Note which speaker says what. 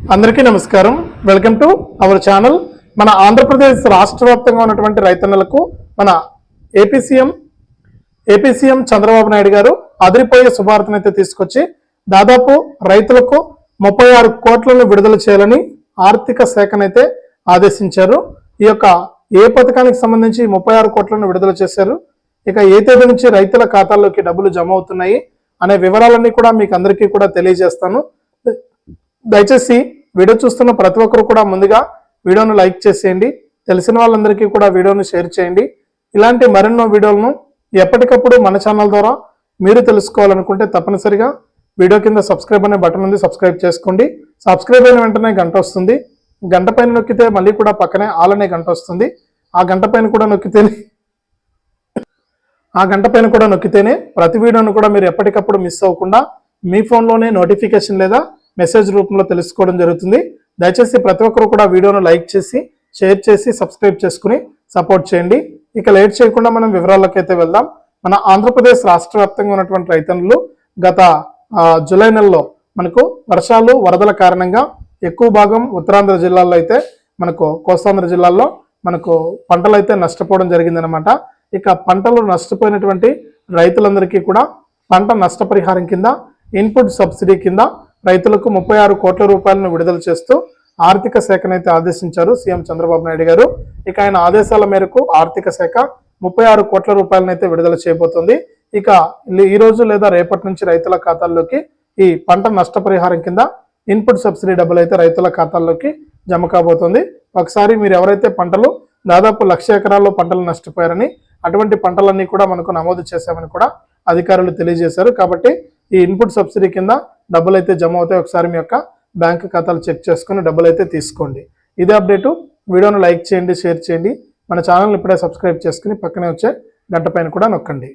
Speaker 1: అందరికీ నమస్కారం. Welcome to our channel. మన ఆంధ్రప్రదేశ్ రాష్ట్ర వ్యాప్తంగా ఉన్నటువంటి రైతన్నలకు మన ఏపీ సీఎం చంద్రబాబు నాయుడు గారు అదిరిపోయే శుభార్తను అయితే తీసుకొచ్చి దాదాపు రైతులకు 36 కోట్లను విడుదల చేయాలని ఆర్థిక శాఖనైతే ఆదేశించారు. ఈ యొక్క ఏ పథకానికి సంబంధించి 36 కోట్లను విడుదల చేశారు, ఇక ఏ తేదీ నుంచి రైతుల ఖాతాల్లోకి డబ్బులు జమ అవుతున్నాయి అనే వివరాలన్నీ కూడా మీకు అందరికీ కూడా తెలియజేస్తాను. దయచేసి వీడియో చూస్తున్న ప్రతి ఒక్కరు కూడా ముందుగా వీడియోను లైక్ చేసేయండి, తెలిసిన వాళ్ళందరికీ కూడా వీడియోను షేర్ చేయండి. ఇలాంటి మరెన్నో వీడియోలను ఎప్పటికప్పుడు మన ఛానల్ ద్వారా మీరు తెలుసుకోవాలనుకుంటే తప్పనిసరిగా వీడియో కింద సబ్స్క్రైబ్ అనే బటన్ ఉంది, సబ్స్క్రైబ్ చేసుకోండి. సబ్స్క్రైబ్ అయిన వెంటనే గంట వస్తుంది, గంట పైన నొక్కితే మళ్ళీ కూడా పక్కనే ఆల్ అనే గంట వస్తుంది. ఆ గంట పైన కూడా నొక్కితేనే ప్రతి వీడియోను కూడా మీరు ఎప్పటికప్పుడు మిస్ అవ్వకుండా మీ ఫోన్లోనే నోటిఫికేషన్ లేదా మెసేజ్ రూపంలో తెలుసుకోవడం జరుగుతుంది. దయచేసి ప్రతి ఒక్కరు కూడా వీడియోను లైక్ చేసి షేర్ చేసి సబ్స్క్రైబ్ చేసుకుని సపోర్ట్ చేయండి. ఇక లేట్ చేయకుండా మనం వివరాల్లోకి అయితే వెళ్దాం. మన ఆంధ్రప్రదేశ్ రాష్ట్ర వ్యాప్తంగా ఉన్నటువంటి రైతన్నులు గత జూలై నెలలో మనకు వర్షాలు వరదల కారణంగా ఎక్కువ భాగం ఉత్తరాంధ్ర జిల్లాల్లో అయితే మనకు కోస్తాంధ్ర జిల్లాల్లో మనకు పంటలు అయితే నష్టపోవడం జరిగిందనమాట. ఇక పంటలు నష్టపోయినటువంటి రైతులందరికీ కూడా పంట నష్టపరిహారం కింద ఇన్పుట్ సబ్సిడీ కింద రైతులకు 36 కోట్ల రూపాయలను విడుదల చేస్తూ ఆర్థిక శాఖనైతే ఆదేశించారు సీఎం చంద్రబాబు నాయుడు గారు. ఇక ఆయన ఆదేశాల మేరకు ఆర్థిక శాఖ 36 కోట్ల రూపాయలనైతే విడుదల చేయబోతుంది. ఇక ఈ రోజు లేదా రేపటి నుంచి రైతుల ఖాతాల్లోకి ఈ పంట నష్టపరిహారం కింద ఇన్పుట్ సబ్సిడీ డబ్బులు అయితే రైతుల ఖాతాల్లోకి జమ కాబోతుంది. ఒకసారి మీరు ఎవరైతే పంటలు దాదాపు 1,00,000 ఎకరాల్లో పంటలు నష్టపోయారని అటువంటి పంటలన్నీ కూడా మనకు నమోదు చేశామని కూడా అధికారులు తెలియజేశారు. కాబట్టి ఈ ఇన్పుట్ సబ్సిడీ కింద డబ్బులు అయితే జమ అవుతాయి. ఒకసారి మీ యొక్క బ్యాంక్ ఖాతాలు చెక్ చేసుకుని డబ్బులు అయితే తీసుకోండి. ఇదే అప్డేటు. వీడియోను లైక్ చేయండి, షేర్ చేయండి. మన ఛానల్ని ఇప్పుడే సబ్స్క్రైబ్ చేసుకుని పక్కనే వచ్చే గంట పైన కూడా నొక్కండి.